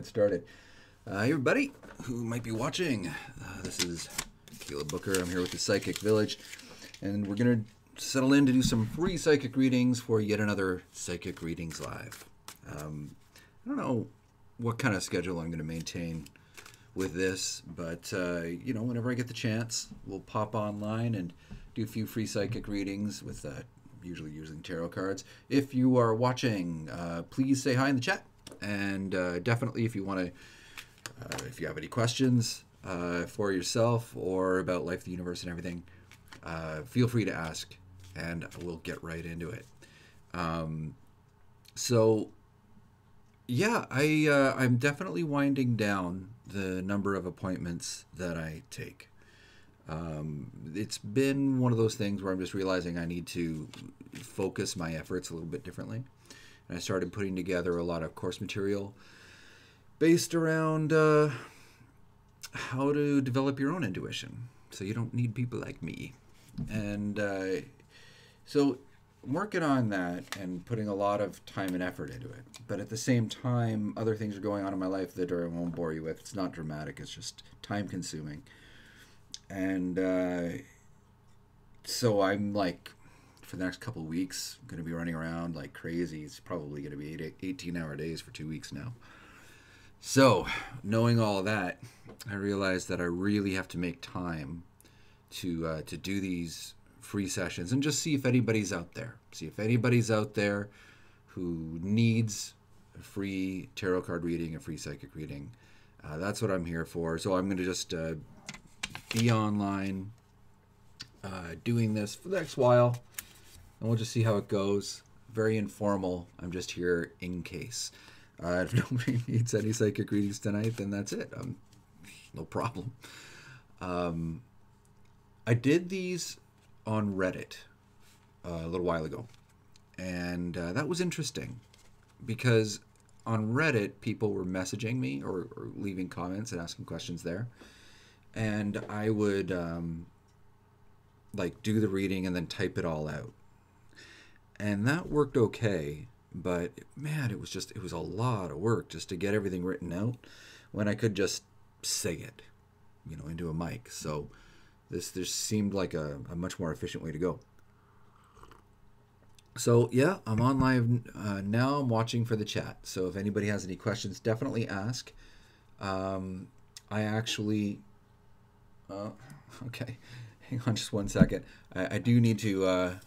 Started. Hey everybody who might be watching, this is Caleb Booker. I'm here with the Psychic Village, and we're going to settle in to do some free psychic readings for yet another Psychic Readings Live. I don't know what kind of schedule I'm going to maintain with this, but you know, whenever I get the chance, we'll pop online and do a few free psychic readings with usually using tarot cards. If you are watching, please say hi in the chat. And definitely, if you want to, if you have any questions for yourself or about life, the universe, and everything, feel free to ask, and we'll get right into it. So, yeah, I'm definitely winding down the number of appointments that I take. It's been one of those things where I'm just realizing I need to focus my efforts a little bit differently. and I started putting together a lot of course material based around how to develop your own intuition, so you don't need people like me. And so I'm working on that and putting a lot of time and effort into it. But at the same time, other things are going on in my life that I won't bore you with. It's not dramatic. It's just time consuming. And so I'm like, for the next couple of weeks, going to be running around like crazy. It's probably going to be 18-hour days for 2 weeks now. So, knowing all that, I realized that I really have to make time to do these free sessions and just see if anybody's out there. See if anybody's out there who needs a free tarot card reading, a free psychic reading. That's what I'm here for. So I'm going to just be online doing this for the next while, and we'll just see how it goes. Very informal. I'm just here in case. If nobody needs any psychic readings tonight, then that's it. No problem. I did these on Reddit a little while ago, and that was interesting because on Reddit, people were messaging me or leaving comments and asking questions there, and I would like do the reading and then type it all out, and that worked okay. But man, it was a lot of work just to get everything written out when I could just say it, into a mic. So this seemed like a much more efficient way to go. So yeah, I'm on live now. I'm watching for the chat. So if anybody has any questions, definitely ask. I actually, okay, hang on just one second. I do need to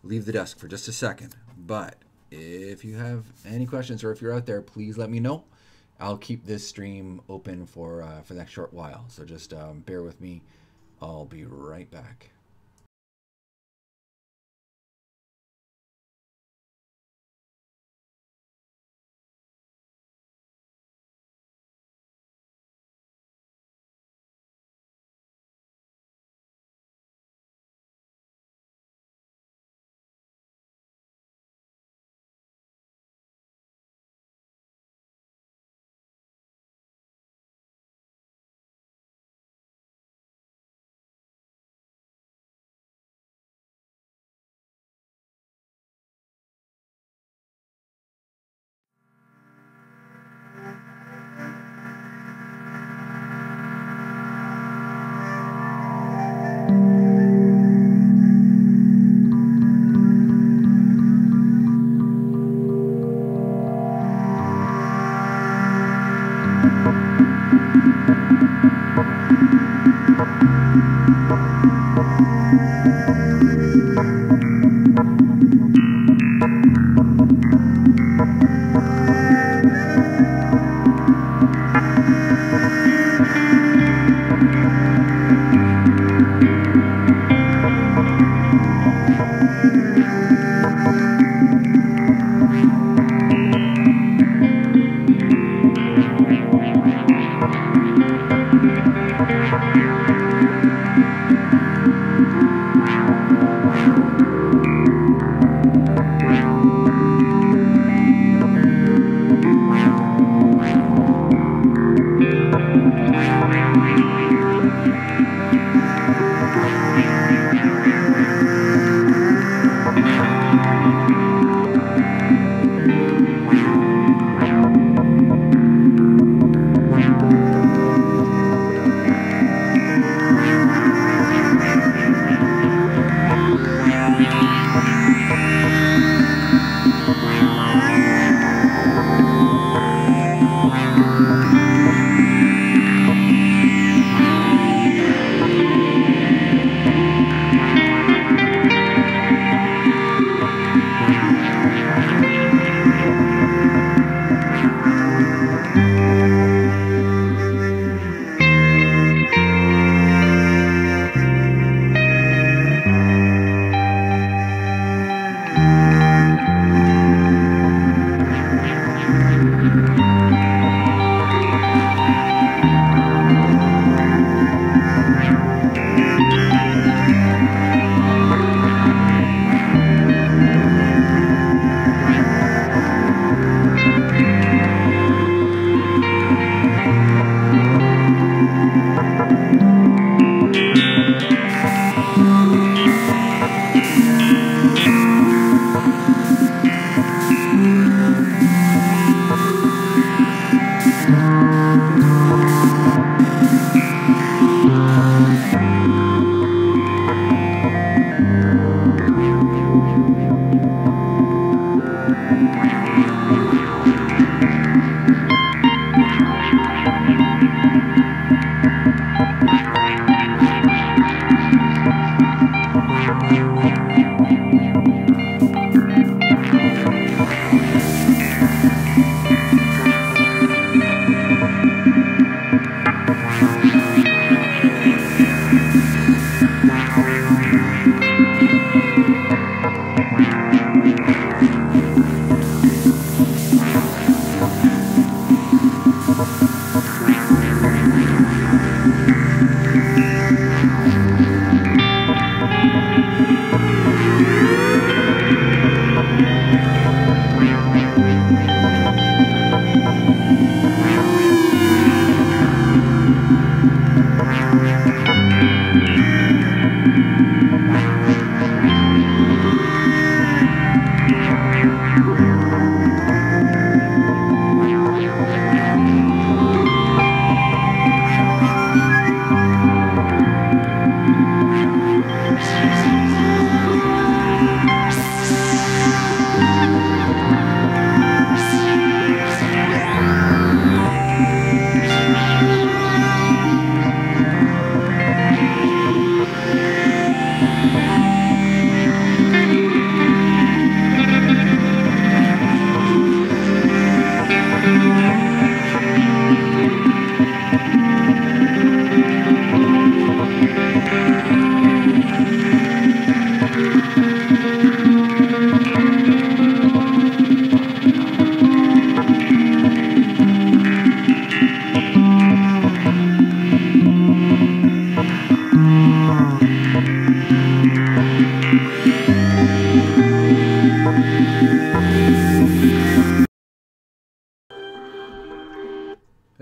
leave the desk for just a second. But if you have any questions or if you're out there, please let me know. I'll keep this stream open for the next short while. So just bear with me. I'll be right back.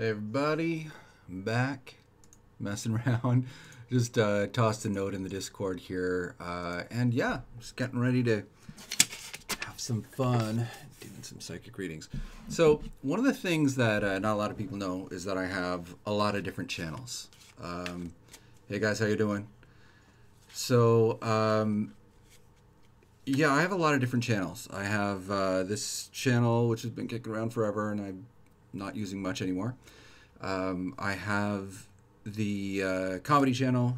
Hey everybody, I'm back, messing around. Just tossed a note in the Discord here, and yeah, just getting ready to have some fun doing some psychic readings. So one of the things that not a lot of people know is that I have a lot of different channels. Hey guys, how you doing? So yeah, I have a lot of different channels. I have this channel which has been kicking around forever, and I'm not using much anymore. I have the comedy channel.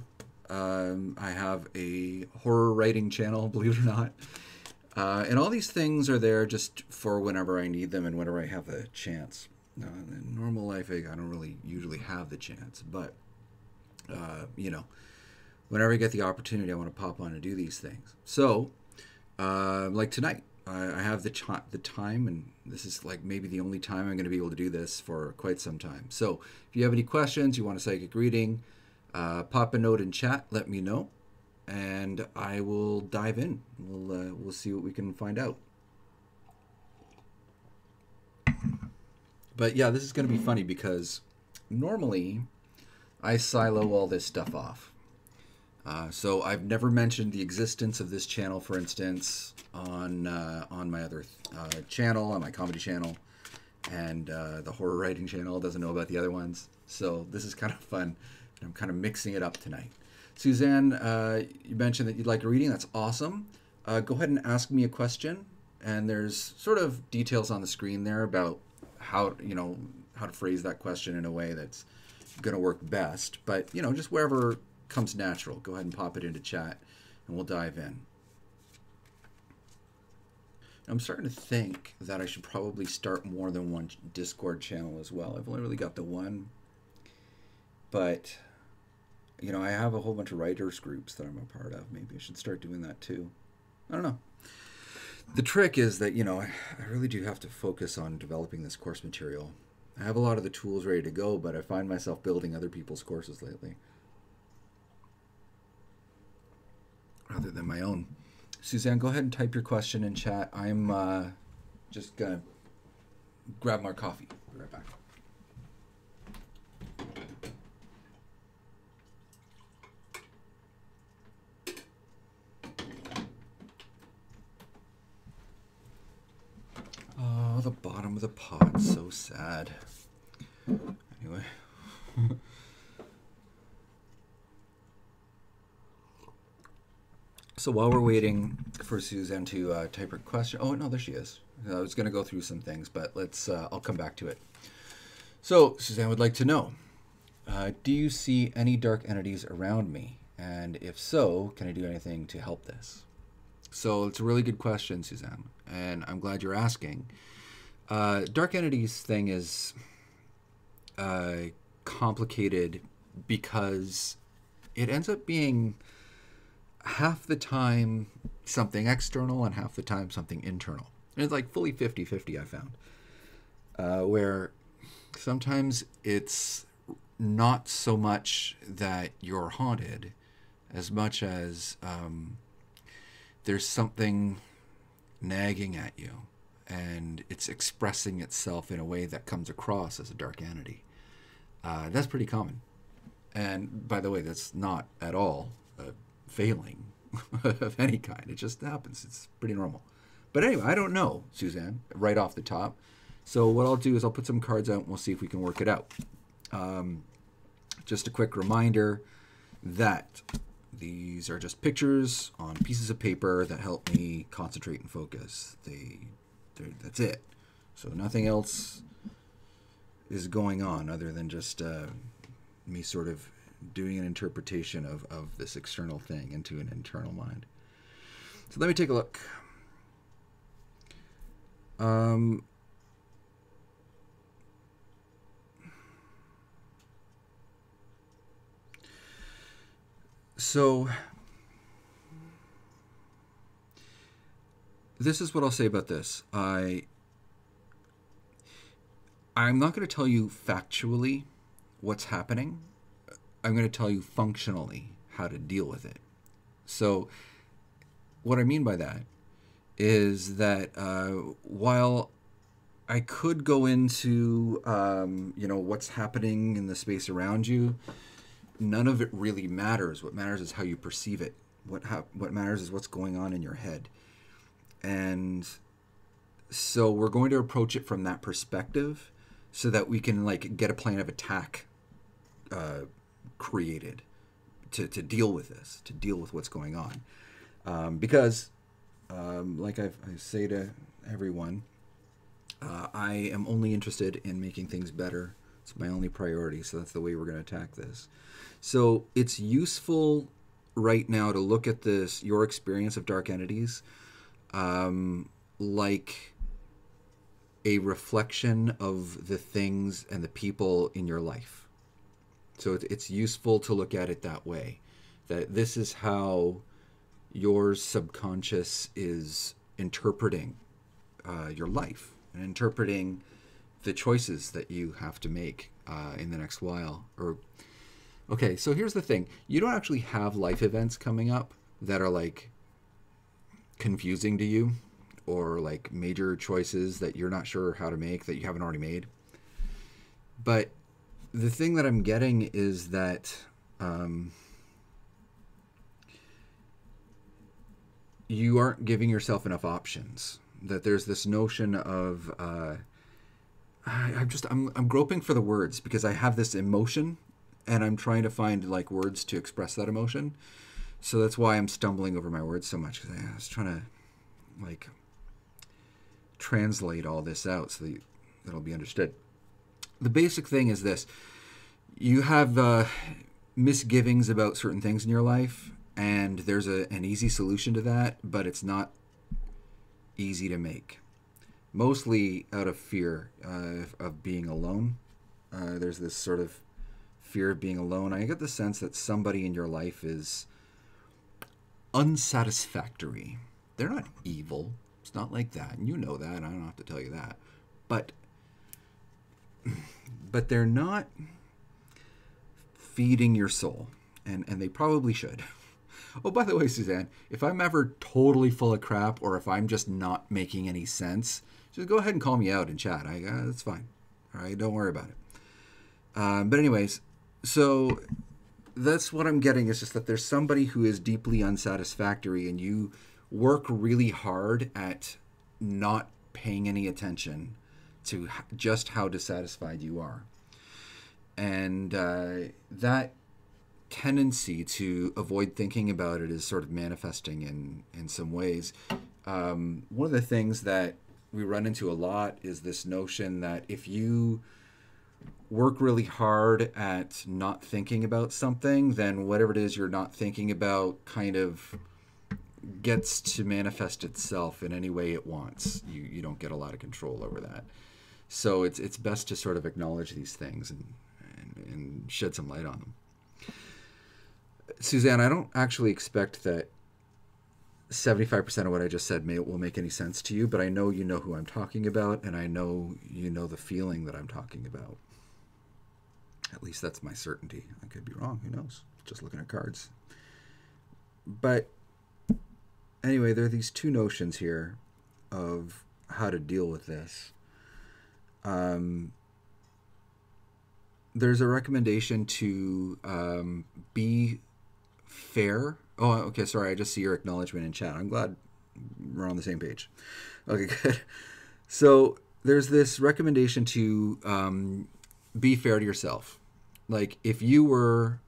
I have a horror writing channel, believe it or not. And all these things are there just for whenever I need them and whenever I have a chance. In normal life, I don't really usually have the chance, but you know, whenever I get the opportunity, I want to pop on and do these things. So, like tonight, I have the time, and this is like maybe the only time I'm going to be able to do this for quite some time. So if you have any questions, you want a psychic reading, pop a note in chat, let me know, and I will dive in. We'll see what we can find out. But yeah, this is going to be funny because normally I silo all this stuff off. So I've never mentioned the existence of this channel, for instance, on my other channel, on my comedy channel, and the horror writing channel. Doesn't know about the other ones. So this is kind of fun. I'm kind of mixing it up tonight. Suzanne, you mentioned that you'd like a reading. That's awesome. Go ahead and ask me a question. And there's sort of details on the screen there about how to phrase that question in a way that's going to work best. But just wherever comes natural, go ahead and pop it into chat and we'll dive in. I'm starting to think that I should probably start more than one Discord channel as well. I've only really got the one, but I have a whole bunch of writers groups that I'm a part of. Maybe I should start doing that too. I don't know. The trick is that I really do have to focus on developing this course material. I have a lot of the tools ready to go, but I find myself building other people's courses lately rather than my own. Suzanne, go ahead and type your question in chat. I'm just going to grab more coffee. Be right back. Oh, the bottom of the pot. So sad. Anyway. So while we're waiting for Suzanne to type her question, oh no, there she is. I was going to go through some things, but I'll come back to it. So Suzanne would like to know, do you see any dark entities around me? And if so, can I do anything to help this? So it's a really good question, Suzanne, and I'm glad you're asking. Dark entities thing is complicated because it ends up being half the time something external and half the time something internal. And it's like fully 50-50, I found. Where sometimes it's not so much that you're haunted as much as there's something nagging at you and it's expressing itself in a way that comes across as a dark entity. That's pretty common. And by the way, that's not at all failing of any kind. It just happens. It's pretty normal. But anyway, I don't know, Suzanne, right off the top. So what I'll do is I'll put some cards out and we'll see if we can work it out. Just a quick reminder that these are just pictures on pieces of paper that help me concentrate and focus. That's it. So nothing else is going on other than just me sort of doing an interpretation of this external thing into an internal mind. So let me take a look. So this is what I'll say about this. I'm not going to tell you factually what's happening. I'm going to tell you functionally how to deal with it. So what I mean by that is that while I could go into, what's happening in the space around you. None of it really matters. What matters is how you perceive it. What matters is what's going on in your head. And so we're going to approach it from that perspective so that we can like get a plan of attack created to deal with this, to deal with what's going on. Because like I say to everyone, I am only interested in making things better. It's my only priority, so that's the way we're going to attack this. So it's useful right now to look at your experience of dark entities, like a reflection of the things and the people in your life. So it's useful to look at it that way, that this is how your subconscious is interpreting your life and interpreting the choices that you have to make in the next while. Okay, so here's the thing. You don't actually have life events coming up that are like confusing to you, or like major choices that you're not sure how to make that you haven't already made. But the thing that I'm getting is that you aren't giving yourself enough options. That there's this notion of I'm groping for the words because I have this emotion and I'm trying to find like words to express that emotion. So that's why I'm stumbling over my words so much, because I was trying to like translate all this out so that it'll be understood. The basic thing is this. You have misgivings about certain things in your life, and there's an easy solution to that, but it's not easy to make. Mostly out of fear of being alone. There's this sort of fear of being alone. I get the sense that somebody in your life is unsatisfactory. They're not evil. It's not like that. And you know that. I don't have to tell you that. But they're not feeding your soul. And they probably should. Oh, by the way, Suzanne, if I'm ever totally full of crap or if I'm just not making any sense, just go ahead and call me out in chat. That's fine. All right, don't worry about it. But anyways, so that's what I'm getting, is just that there's somebody who is deeply unsatisfactory and you work really hard at not paying any attention to just how dissatisfied you are. And that tendency to avoid thinking about it is sort of manifesting in some ways. One of the things that we run into a lot is this notion that if you work really hard at not thinking about something, then whatever it is you're not thinking about kind of gets to manifest itself in any way it wants. You don't get a lot of control over that. So it's best to sort of acknowledge these things and shed some light on them. Suzanne, I don't actually expect that 75% of what I just said will make any sense to you, but I know you know who I'm talking about, and I know you know the feeling that I'm talking about. At least that's my certainty. I could be wrong. Who knows? Just looking at cards. But anyway, there are these two notions here of how to deal with this. There's a recommendation to be fair. Oh, okay, sorry. I just see your acknowledgement in chat. I'm glad we're on the same page. Okay, good. So there's this recommendation to be fair to yourself. Like, if you were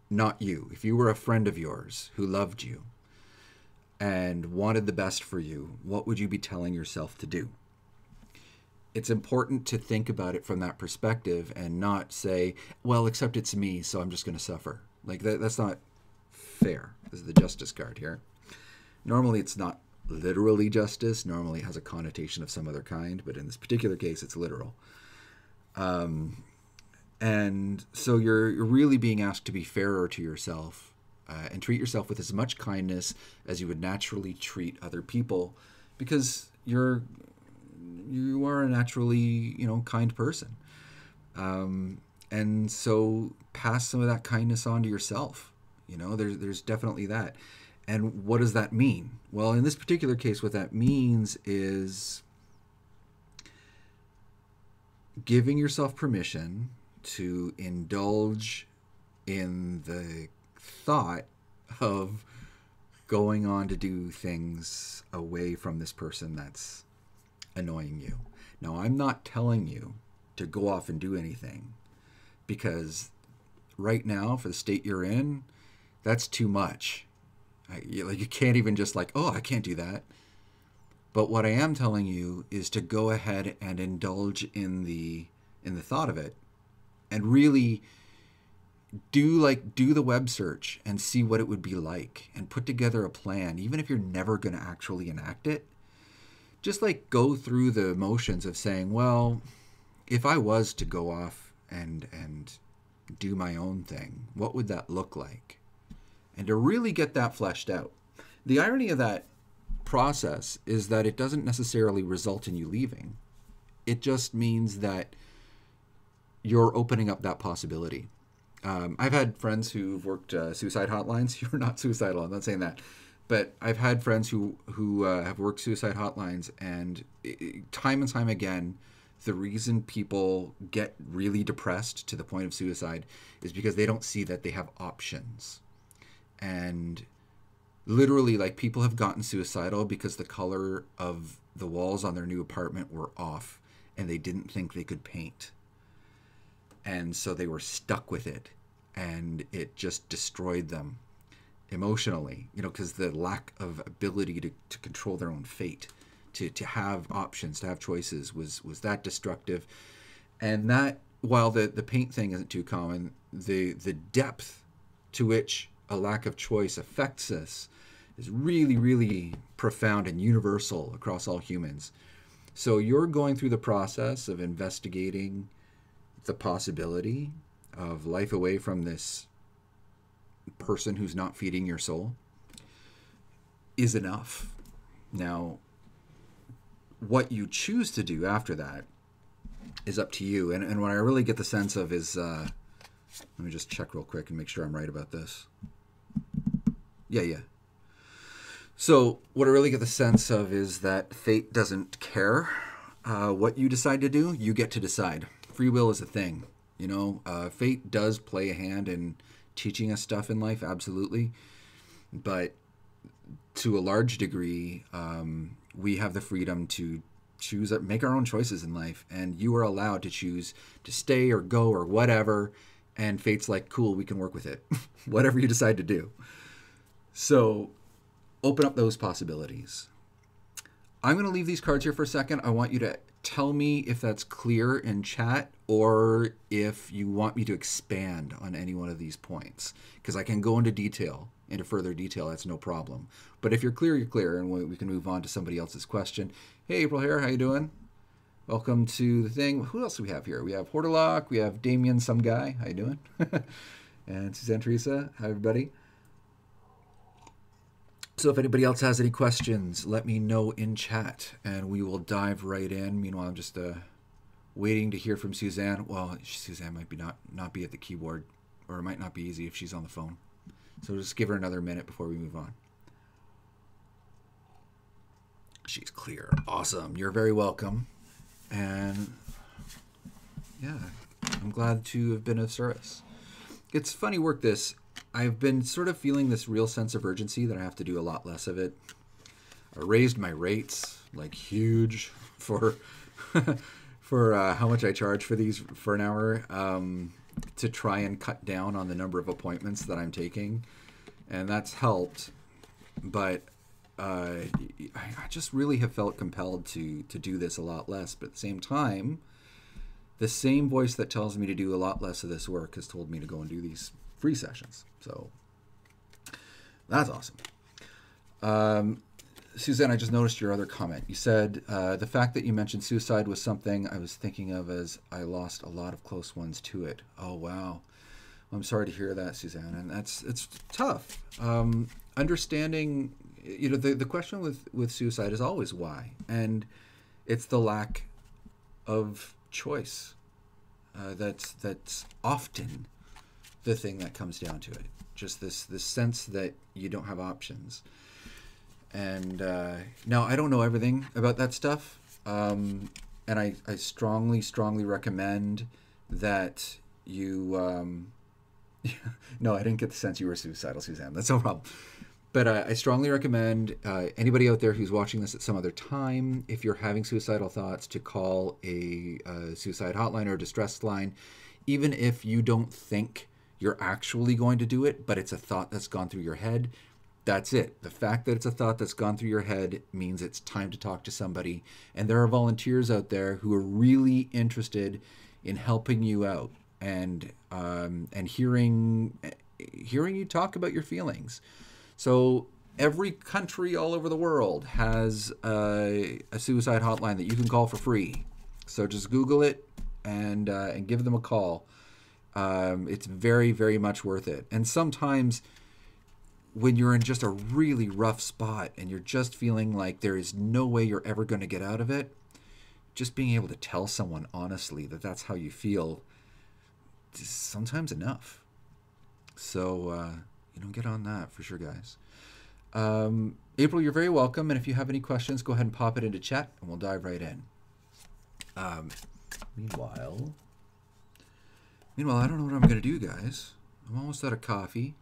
not you, if you were a friend of yours who loved you and wanted the best for you, what would you be telling yourself to do? It's important to think about it from that perspective and not say, well, except it's me, so I'm just going to suffer. Like, that's not fair. This is the justice card here. Normally, it's not literally justice. Normally, it has a connotation of some other kind, but in this particular case, it's literal. And so you're really being asked to be fairer to yourself and treat yourself with as much kindness as you would naturally treat other people, because you are a naturally, kind person. And so pass some of that kindness on to yourself. There's definitely that. And what does that mean? Well, in this particular case, what that means is giving yourself permission to indulge in the thought of going on to do things away from this person that's annoying you. Now, I'm not telling you to go off and do anything, because right now, for the state you're in, that's too much. You can't even just like, oh, I can't do that. But what I am telling you is to go ahead and indulge in the thought of it, and really do the web search and see what it would be like, and put together a plan, even if you're never going to actually enact it. Just like go through the motions of saying, well, if I was to go off and do my own thing, what would that look like? And to really get that fleshed out. The irony of that process is that it doesn't necessarily result in you leaving. It just means that you're opening up that possibility. I've had friends who've worked suicide hotlines. You're not suicidal, I'm not saying that. But I've had friends who have worked suicide hotlines, and time and time again, the reason people get really depressed to the point of suicide is because they don't see that they have options. And literally, like, people have gotten suicidal because the color of the walls on their new apartment were off, and they didn't think they could paint. And so they were stuck with it, and it just destroyed them emotionally, because the lack of ability to control their own fate, to have options, to have choices, was that destructive. And that, while the paint thing isn't too common, the depth to which a lack of choice affects us is really, really profound and universal across all humans. So you're going through the process of investigating the possibility of life away from this person who's not feeding your soul is enough. Now, what you choose to do after that is up to you. And what I really get the sense of is, let me just check real quick and make sure I'm right about this. Yeah. So what I really get the sense of is that fate doesn't care what you decide to do. You get to decide. Free will is a thing. Fate does play a hand in teaching us stuff in life, absolutely. But to a large degree, we have the freedom to choose, make our own choices in life. And you are allowed to choose to stay or go or whatever. And fate's like, cool, we can work with it. Whatever you decide to do. So open up those possibilities. I'm going to leave these cards here for a second. I want you to tell me if that's clear in chat, or if you want me to expand on any one of these points, because I can go into further detail. That's no problem. But if you're clear, you're clear, and we can move on to somebody else's question. Hey, April here, how you doing? Welcome to the thing. Who else do we have here? We have Hortlock, we have Damien, some guy. How you doing? And Suzanne Teresa. Hi, everybody. So if anybody else has any questions, let me know in chat, and we will dive right in. Meanwhile, I'm just waiting to hear from Suzanne. Well, Suzanne might be not be at the keyboard, or it might not be easy if she's on the phone. So just give her another minute before we move on. She's clear. Awesome. You're very welcome. And yeah, I'm glad to have been of service. It's funny work, this. I've been sort of feeling this real sense of urgency that I have to do a lot less of it. I raised my rates like huge for for how much I charge for these for an hour, to try and cut down on the number of appointments that I'm taking, and that's helped. But I just really have felt compelled to do this a lot less. But at the same time, the same voice that tells me to do a lot less of this work has told me to go and do these free sessions. So that's awesome. Suzanne, I just noticed your other comment. You said the fact that you mentioned suicide was something I was thinking of, as I lost a lot of close ones to it. Oh, wow. I'm sorry to hear that, Suzanne. And it's tough. Understanding, the question with suicide is always why. And it's the lack of choice. That's often the thing that comes down to it. Just this sense that you don't have options. And now I don't know everything about that stuff. and I strongly, strongly recommend that you, no, I didn't get the sense you were suicidal, Suzanne. That's no problem. But I strongly recommend anybody out there who's watching this at some other time, if you're having suicidal thoughts, to call a suicide hotline or distress line, even if you don't think you're actually going to do it, but it's a thought that's gone through your head. That's it. The fact that it's a thought that's gone through your head means it's time to talk to somebody. And there are volunteers out there who are really interested in helping you out and hearing you talk about your feelings. So every country all over the world has a suicide hotline that you can call for free. So just Google it and give them a call. It's very, very much worth it. And sometimes when you're in just a really rough spot and you're just feeling like there is no way you're ever going to get out of it, just being able to tell someone honestly that that's how you feel is sometimes enough. So, get on that for sure, guys. April, you're very welcome. And if you have any questions, go ahead and pop it into chat and we'll dive right in. Meanwhile, I don't know what I'm going to do, guys. I'm almost out of coffee.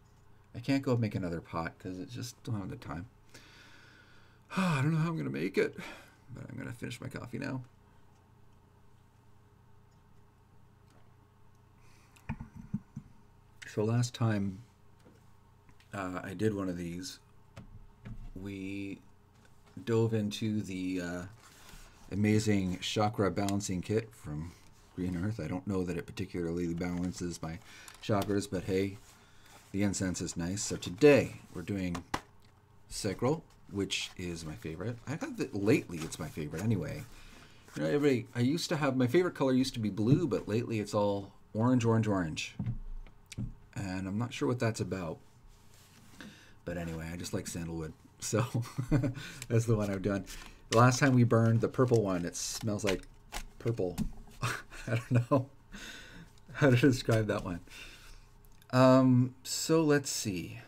I can't go make another pot because I just don't have the time. I don't know how I'm going to make it, but I'm going to finish my coffee now. So last time I did one of these, we dove into the amazing chakra balancing kit from Green Earth. I don't know that it particularly balances my chakras, but hey, the incense is nice. So today we're doing sacral, which is my favorite. I thought that lately it's my favorite anyway. Everybody, I used to have, my favorite color used to be blue, but lately it's all orange, orange, orange. And I'm not sure what that's about. But anyway, I just like sandalwood. So that's the one I've done. The last time we burned the purple one, it smells like purple. I don't know how to describe that one. So let's see.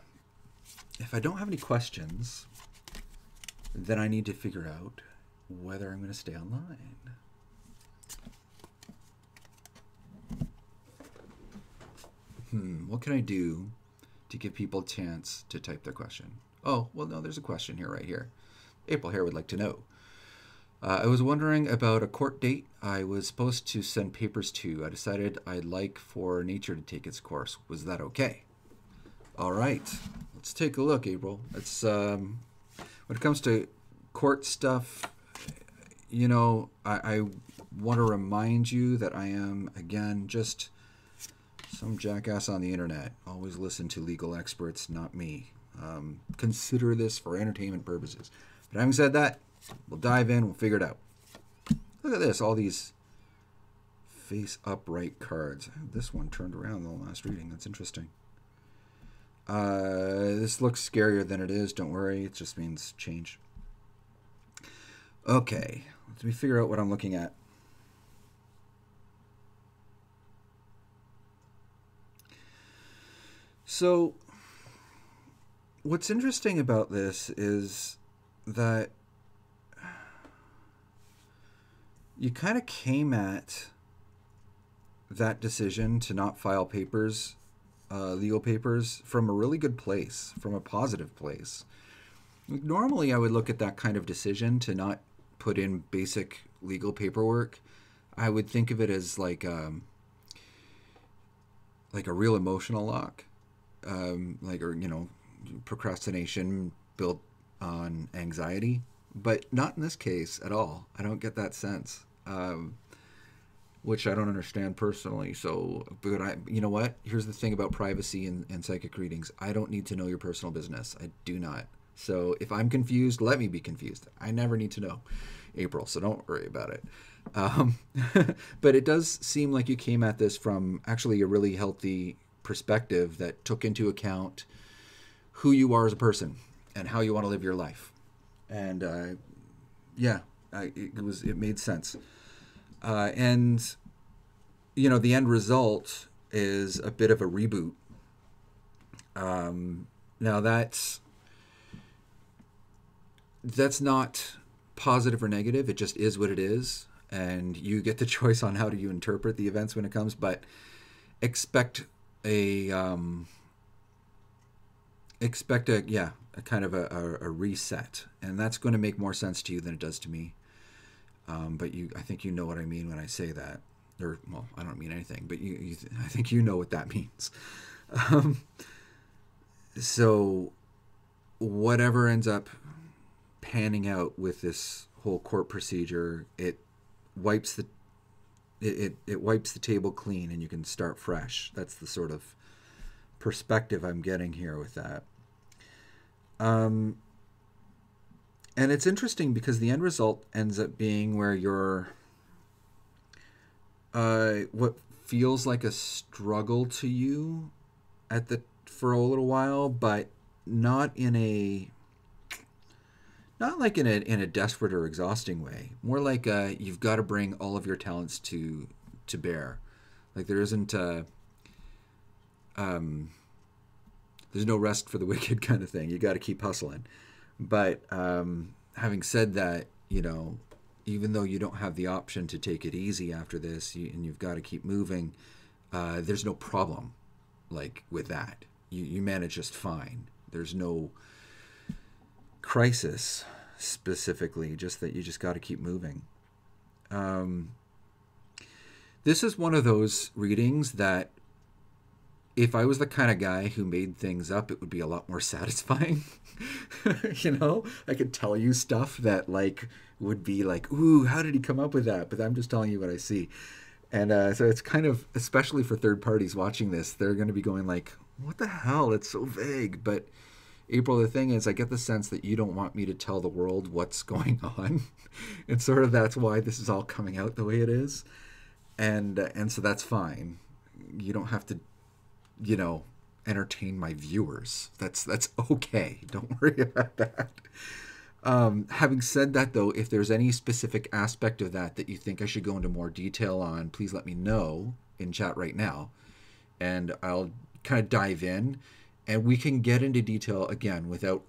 If I don't have any questions, then I need to figure out whether I'm going to stay online. What can I do to give people a chance to type their question? Oh, well, no, there's a question here right here. April here would like to know. I was wondering about a court date I was supposed to send papers to. I decided I'd like for nature to take its course. Was that okay? All right. Let's take a look, April. It's when it comes to court stuff, I want to remind you that I am, again, just some jackass on the internet. Always listen to legal experts, not me. Consider this for entertainment purposes. But having said that, we'll dive in, we'll figure it out. Look at this, all these face upright cards. I have this one turned around in the last reading. That's interesting. This looks scarier than it is. Don't worry, it just means change. Okay, let me figure out what I'm looking at. So, what's interesting about this is that you kind of came at that decision to not file papers, legal papers, from a really good place, from a positive place. Normally, I would look at that kind of decision to not put in basic legal paperwork. I would think of it as like a real emotional lock, procrastination built on anxiety, but not in this case at all. I don't get that sense, which I don't understand personally. So, but you know what? Here's the thing about privacy and psychic readings. I don't need to know your personal business. I do not. So if I'm confused, let me be confused. I never need to know, April, so don't worry about it. But it does seem like you came at this from actually a really healthy perspective that took into account who you are as a person and how you want to live your life. And it made sense. And the end result is a bit of a reboot. Now that's not positive or negative. It just is what it is. and you get the choice on how do you interpret the events when it comes, but expect a a kind of a reset, and that's going to make more sense to you than it does to me. But I think you know what I mean when I say that, or well, I don't mean anything, but I think you know what that means. So whatever ends up panning out with this whole court procedure, it wipes the wipes the table clean, and you can start fresh. That's the sort of perspective I'm getting here with that. And it's interesting because the end result ends up being where you're what feels like a struggle to you for a little while, but not like in a desperate or exhausting way. More like you've got to bring all of your talents to bear. Like there isn't there's no rest for the wicked kind of thing. You got to keep hustling. But having said that, even though you don't have the option to take it easy after this, and you've got to keep moving, there's no problem like with that. You manage just fine. There's no crisis specifically, just that you just got to keep moving. This is one of those readings that if I was the kind of guy who made things up, it would be a lot more satisfying. I could tell you stuff that like would be like, ooh, how did he come up with that? But I'm just telling you what I see. And so it's kind of, especially for third parties watching this, they're going to be going like, what the hell? It's so vague. But April, the thing is, I get the sense that you don't want me to tell the world what's going on. And sort of that's why this is all coming out the way it is. And so that's fine. You don't have to, entertain my viewers. That's okay. Don't worry about that. Having said that, though, if there's any specific aspect of that you think I should go into more detail on, please let me know in chat right now, and I'll kind of dive in, and we can get into detail again without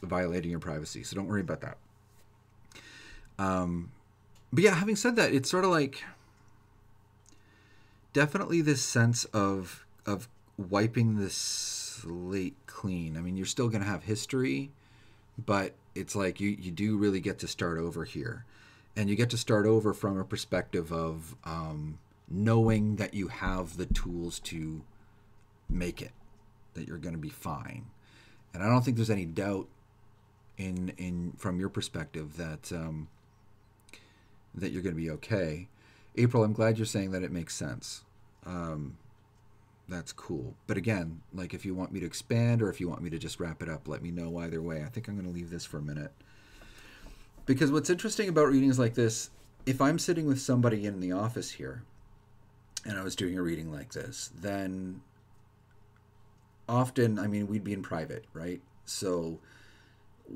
violating your privacy. So don't worry about that. But yeah, having said that, it's sort of like definitely this sense of wiping the slate clean. I mean, you're still going to have history, but it's like you do really get to start over here. And you get to start over from a perspective of knowing that you have the tools to make it, that you're going to be fine. And I don't think there's any doubt in from your perspective that that you're going to be okay. April, I'm glad you're saying that it makes sense. That's cool. But again, like if you want me to expand or if you want me to just wrap it up, let me know either way. I think I'm going to leave this for a minute. Because what's interesting about readings like this, if I'm sitting with somebody in the office here and I was doing a reading like this, then often, I mean, we'd be in private, right? So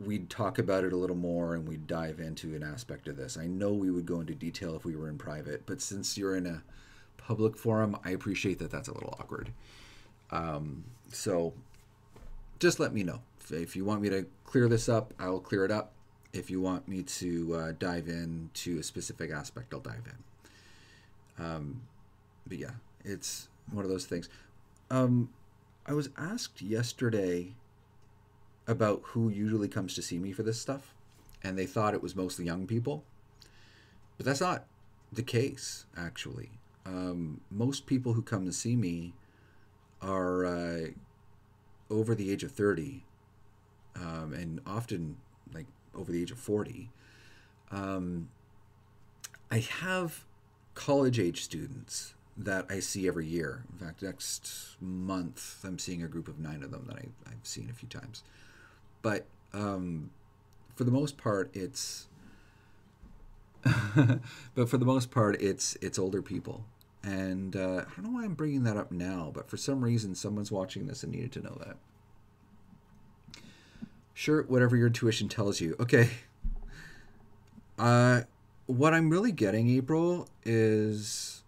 we'd talk about it a little more and we'd dive into an aspect of this. I know we would go into detail if we were in private, but since you're in a public forum, I appreciate that that's a little awkward. So just let me know. If you want me to clear this up, I'll clear it up. If you want me to dive into a specific aspect, I'll dive in. But yeah, it's one of those things. I was asked yesterday about who usually comes to see me for this stuff, and they thought it was mostly young people. But that's not the case, actually. Most people who come to see me are over the age of 30, and often like over the age of 40. I have college-age students that I see every year. In fact, next month I'm seeing a group of 9 of them that I've seen a few times. But for the most part, it's it's older people. And I don't know why I'm bringing that up now, but for some reason, someone's watching this and needed to know that. Sure, whatever your intuition tells you. Okay. What I'm really getting, April, is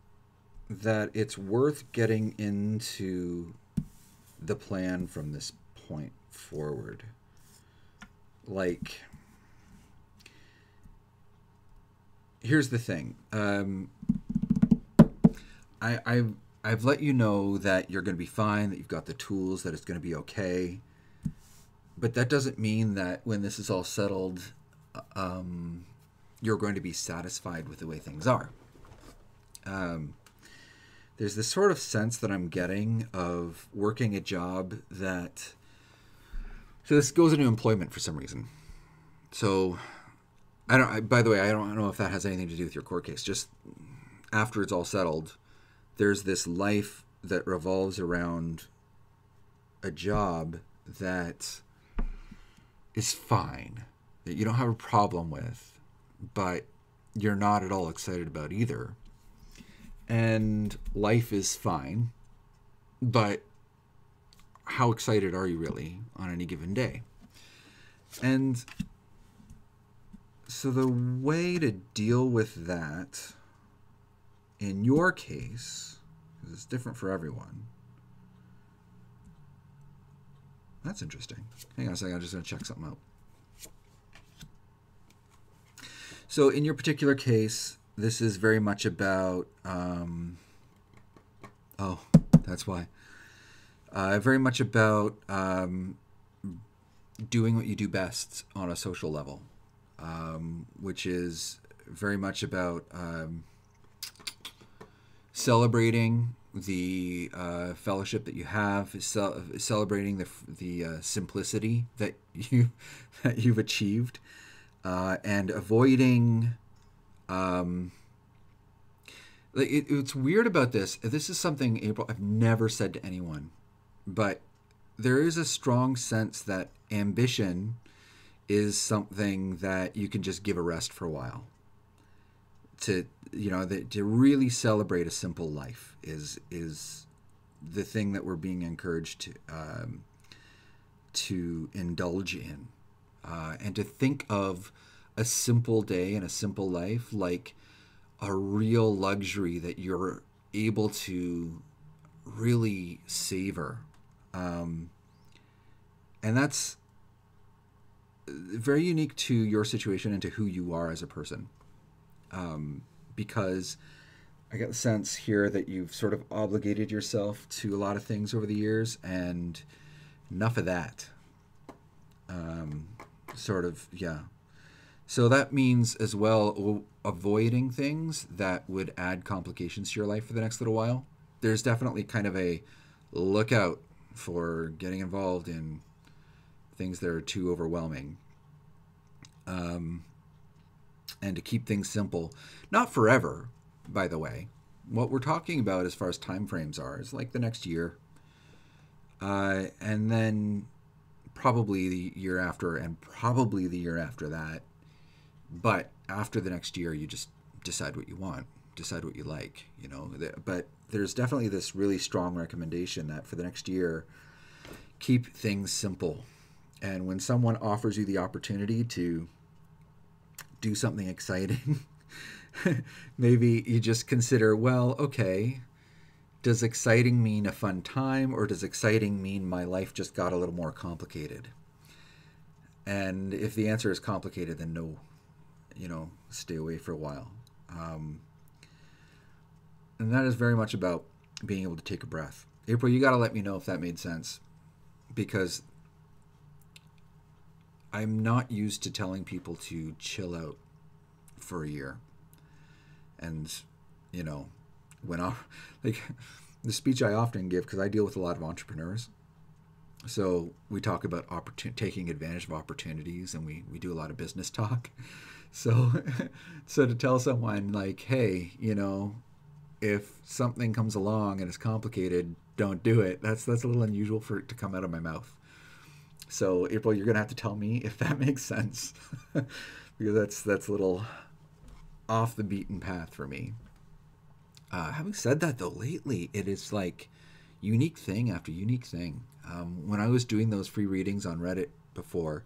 that it's worth getting into the plan from this point forward. Like, here's the thing. I've let you know that you're going to be fine, that you've got the tools, that it's going to be okay. But that doesn't mean that when this is all settled, you're going to be satisfied with the way things are. There's this sort of sense that I'm getting of working a job that... So this goes into employment for some reason. So, by the way, I don't know if that has anything to do with your court case. Just after it's all settled, there's this life that revolves around a job that is fine, that you don't have a problem with, but you're not at all excited about either. And life is fine, but how excited are you really on any given day? And so the way to deal with that, in your case, because it's different for everyone. That's interesting. Hang on a second, I'm just going to check something out. So in your particular case, this is very much about, oh, that's why. Very much about doing what you do best on a social level, which is very much about celebrating the fellowship that you have, celebrating the simplicity that you've achieved, and avoiding. It's weird about this. This is something, April, I've never said to anyone, but there is a strong sense that ambition is something that you can just give a rest for a while. To really celebrate a simple life is the thing that we're being encouraged to indulge in, and to think of a simple day and a simple life like a real luxury that you're able to really savor. And that's very unique to your situation and to who you are as a person. Because I get the sense here that you've sort of obligated yourself to a lot of things over the years, and enough of that. So that means as well avoiding things that would add complications to your life for the next little while. There's definitely kind of a lookout for getting involved in things that are too overwhelming. And to keep things simple. Not forever, by the way. What we're talking about as far as time frames are is like the next year. And then probably the year after, and probably the year after that. But after the next year, you just decide what you want, decide what you like, But there's definitely this really strong recommendation that for the next year, keep things simple. And when someone offers you the opportunity to do something exciting, maybe you just consider, well, okay, does exciting mean a fun time, or does exciting mean my life just got a little more complicated? And if the answer is complicated, then no, stay away for a while. And that is very much about being able to take a breath. April, you got to let me know if that made sense, because I'm not used to telling people to chill out for a year. And, when the speech I often give, because I deal with a lot of entrepreneurs, so we talk about taking advantage of opportunities, and we do a lot of business talk. So to tell someone like, hey, if something comes along and it's complicated, don't do it. That's a little unusual for it to come out of my mouth. So April, you're gonna have to tell me if that makes sense, because that's a little off the beaten path for me. Having said that, though, lately it is like unique thing after unique thing. When I was doing those free readings on Reddit before,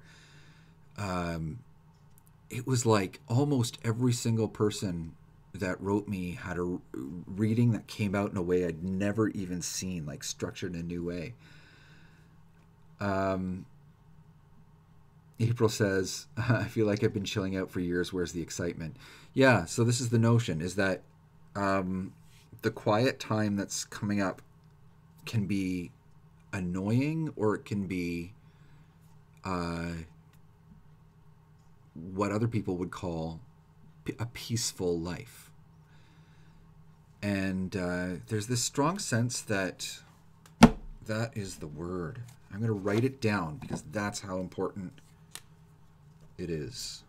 it was like almost every single person that wrote me had a reading that came out in a way I'd never even seen, like structured in a new way. April says, I feel like I've been chilling out for years. Where's the excitement? Yeah, so this is the notion, is that the quiet time that's coming up can be annoying, or it can be what other people would call a peaceful life. And there's this strong sense that that is the word. I'm going to write it down because that's how important it is.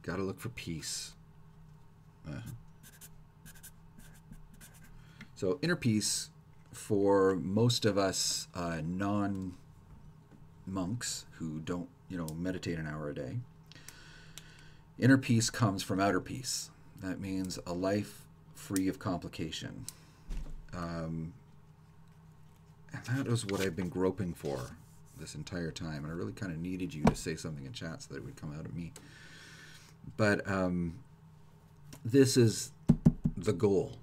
Got to look for peace. So inner peace, for most of us non-monks who don't, meditate an hour a day, inner peace comes from outer peace. That means a life free of complication. And that is what I've been groping for this entire time. And I really kind of needed you to say something in chat so that it would come out of me. But this is the goal,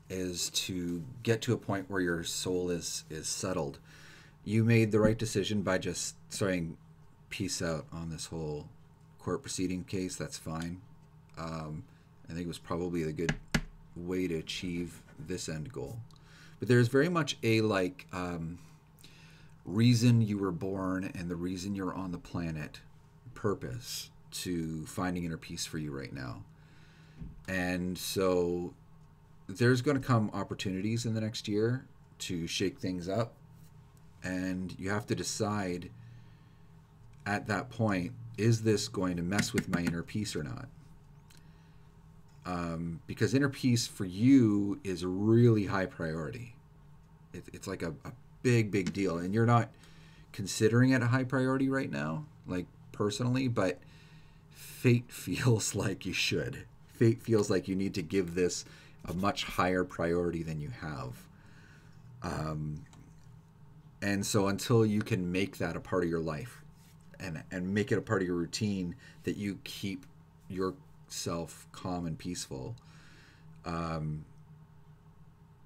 is to get to a point where your soul is settled. You made the right decision by just saying peace out on this whole court proceeding case. That's fine. I think it was probably a good way to achieve this end goal. But there's very much a reason you were born and the reason you're on the planet purpose to finding inner peace for you right now. And so there's going to come opportunities in the next year to shake things up, and you have to decide at that point, is this going to mess with my inner peace or not? Because inner peace for you is a really high priority. It's like a big deal, and you're not considering it a high priority right now, like personally, but fate feels like you should. Fate feels like you need to give this a much higher priority than you have. And so until you can make that a part of your life and make it a part of your routine, that you keep yourself calm and peaceful,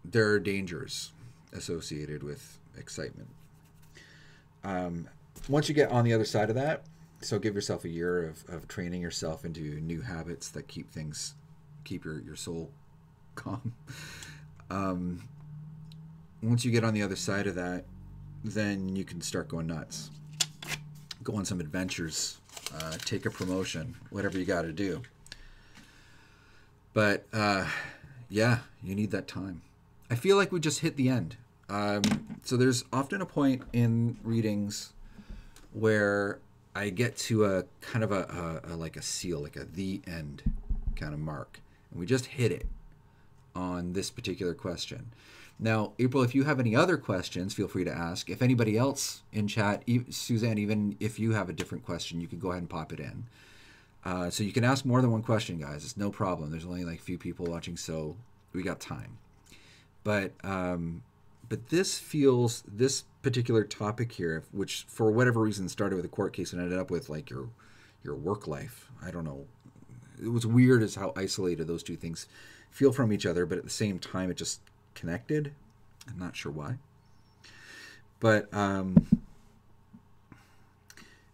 there are dangers associated with excitement. Once you get on the other side of that, so give yourself a year of training yourself into new habits that keep your soul calm. Once you get on the other side of that, then you can start going nuts. Go on some adventures, take a promotion, whatever you got to do. But yeah, you need that time. I feel like we just hit the end. So there's often a point in readings where I get to a kind of a like a seal, like the end kind of mark. And we just hit it on this particular question. Now, April, if you have any other questions, feel free to ask. If anybody else in chat, Suzanne, even if you have a different question, you can go ahead and pop it in. So you can ask more than one question, guys. It's no problem. There's only like a few people watching, so we got time. But this particular topic here, which for whatever reason started with a court case and ended up with like your work life. I don't know. It was weird as how isolated those two things feel from each other, but at the same time, it just connected. I'm not sure why. But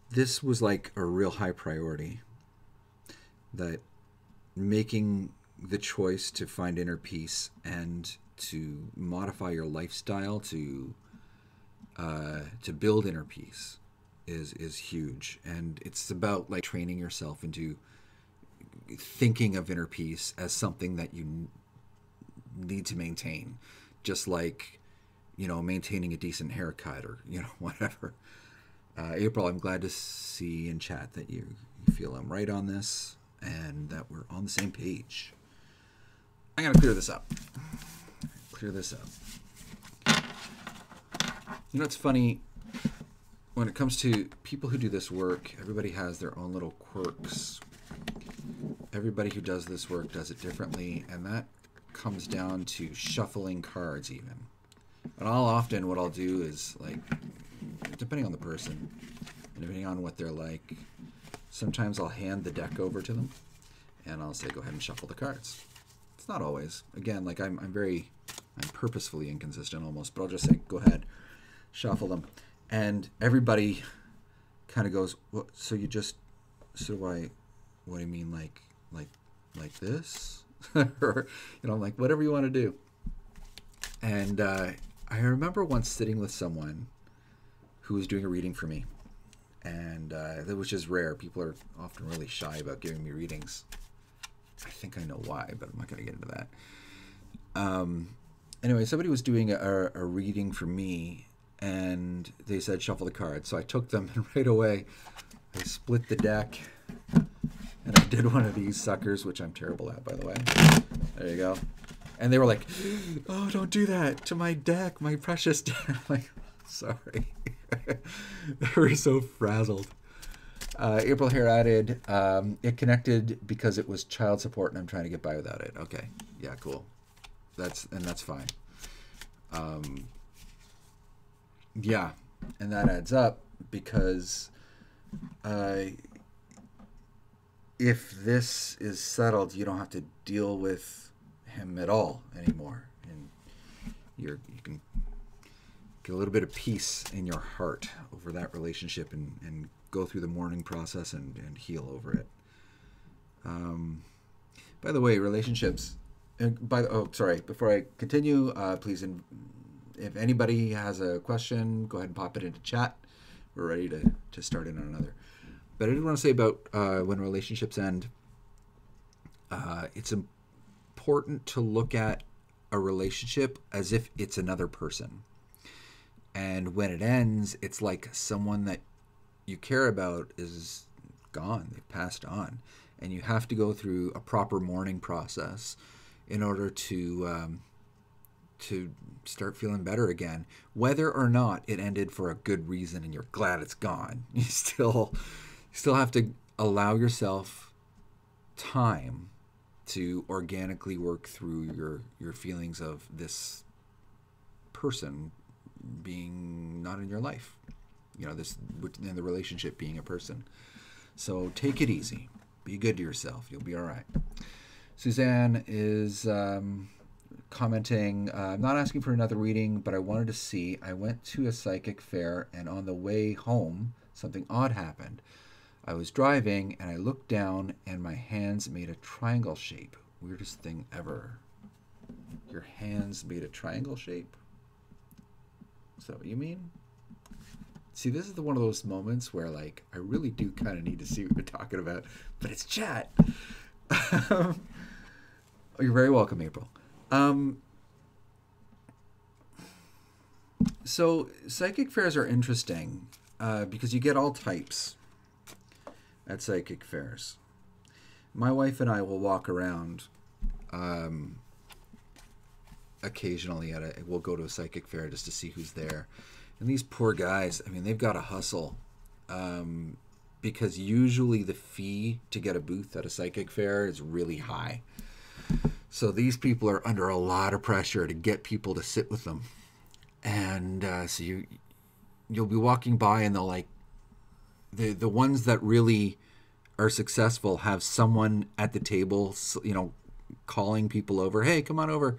this was like a real high priority, that making the choice to find inner peace and to modify your lifestyle to build inner peace is huge. And it's about like training yourself into thinking of inner peace as something that you need to maintain, just like, maintaining a decent haircut or, whatever. April, I'm glad to see in chat that you feel I'm right on this and that we're on the same page. I'm going to clear this up. It's funny, when it comes to people who do this work, everybody has their own little quirks. Everybody who does this work does it differently, and that comes down to shuffling cards even. And what I'll do is, like, depending on the person, and depending on what they're like, sometimes I'll hand the deck over to them, and I'll say, go ahead and shuffle the cards. It's not always. Again, like, I'm very I'm purposefully inconsistent almost, but I'll just say, go ahead, shuffle them. And everybody kind of goes, what, so you just, so what do you mean, like this? Or, like whatever you want to do. And I remember once sitting with someone who was doing a reading for me, and which is rare. People are often really shy about giving me readings. I think I know why, but I'm not going to get into that. Anyway, somebody was doing a reading for me, and they said shuffle the cards. So I took them, and right away I split the deck, and I did one of these suckers, which I'm terrible at, by the way. There you go. And they were like, oh, don't do that to my deck, my precious deck. I'm like, sorry. They were so frazzled. April here added, it connected because it was child support and I'm trying to get by without it. Okay. Yeah, cool. That's fine. Yeah. And that adds up because if this is settled, you don't have to deal with him at all anymore. And you can get a little bit of peace in your heart over that relationship and go through the mourning process and heal over it. By the way, relationships, before I continue, please, if anybody has a question, go ahead and pop it into chat. We're ready to start in on another. But I did want to say about when relationships end, it's important to look at a relationship as if it's another person. And when it ends, it's like someone that you care about is gone. They've passed on. And you have to go through a proper mourning process in order to start feeling better again. Whether or not it ended for a good reason and you're glad it's gone, you still have to allow yourself time to organically work through your feelings of this person being not in your life, this and the relationship being a person. So take it easy, be good to yourself, you'll be all right. Suzanne is commenting, I'm not asking for another reading, but I wanted to see, I went to a psychic fair and on the way home something odd happened. I was driving and I looked down and my hands made a triangle shape. Weirdest thing ever. Your hands made a triangle shape? Is that what you mean? See, this is one of those moments where, I really do kind of need to see what you're talking about, but it's chat. You're very welcome, April. So psychic fairs are interesting because you get all types at psychic fairs. My wife and I will walk around occasionally we'll go to a psychic fair just to see who's there. And these poor guys, they've got to hustle because usually the fee to get a booth at a psychic fair is really high. So these people are under a lot of pressure to get people to sit with them. And so you'll be walking by and they'll the ones that really are successful have someone at the table, calling people over, hey, come on over.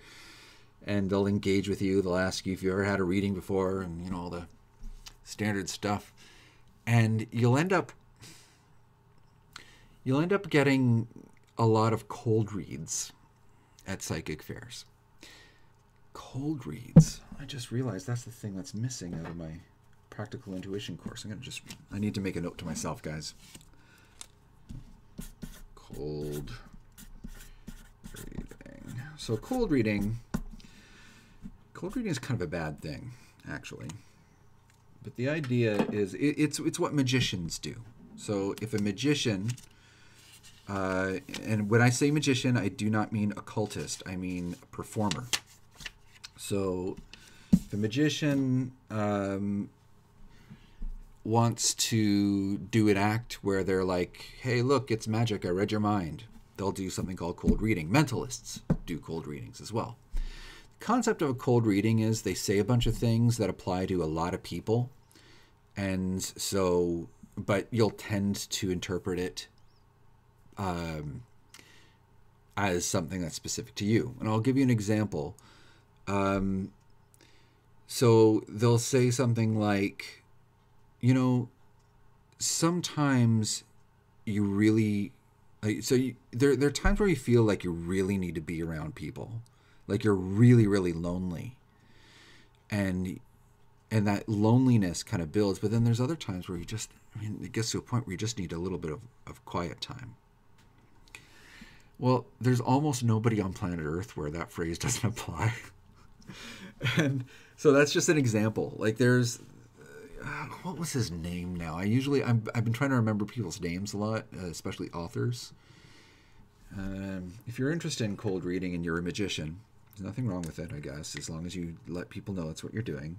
And they'll engage with you. They'll ask you if you ever had a reading before and, all the standard stuff. And you'll end up getting a lot of cold reads at psychic fairs. Cold reads. I just realized that's the thing that's missing out of my practical intuition course. I need to make a note to myself, guys. Cold reading. So cold reading is kind of a bad thing, actually. But the idea is it's what magicians do. So if a magician, and when I say magician, I do not mean occultist, I mean a performer. So if a magician wants to do an act where they're like, hey, look, it's magic, I read your mind, they'll do something called cold reading. Mentalists do cold readings as well. The concept of a cold reading is they say a bunch of things that apply to a lot of people. And so, but you'll tend to interpret it as something that's specific to you. And I'll give you an example So they'll say something like, you know, sometimes you really, there are times where you feel like you really need to be around people, like you're really, really lonely, and that loneliness kind of builds. But then there's other times where you just, I mean, it gets to a point where you just need a little bit of quiet time. Well, there's almost nobody on planet Earth where that phrase doesn't apply. And so that's just an example. Like there's, what was his name now? I've been trying to remember people's names a lot, especially authors. If you're interested in cold reading and you're a magician, there's nothing wrong with it, I guess, as long as you let people know that's what you're doing.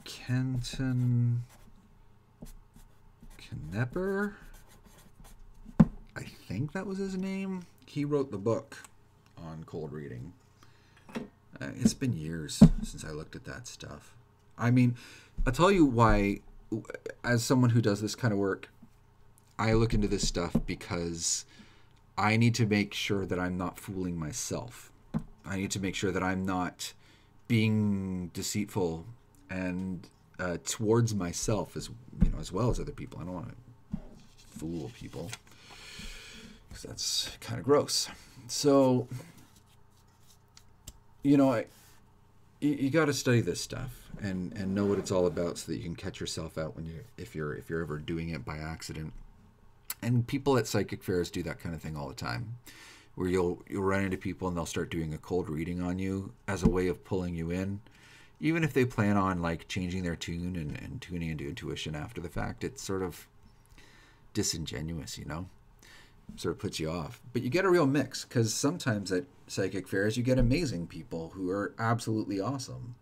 Kenton Knepper, I think that was his name. He wrote the book on cold reading. It's been years since I looked at that stuff. I mean, I'll tell you why, as someone who does this kind of work, I look into this stuff because I need to make sure that I'm not fooling myself. I need to make sure that I'm not being deceitful and towards myself, as as well as other people. I don't want to fool people because that's kind of gross. So, you got to study this stuff and know what it's all about so that you can catch yourself out if you're ever doing it by accident. And people at psychic fairs do that kind of thing all the time, where you'll run into people and they'll start doing a cold reading on you as a way of pulling you in. Even if they plan on like changing their tune and tuning into intuition after the fact, it's sort of disingenuous, sort of puts you off. But you get a real mix, because sometimes at psychic fairs you get amazing people who are absolutely awesome.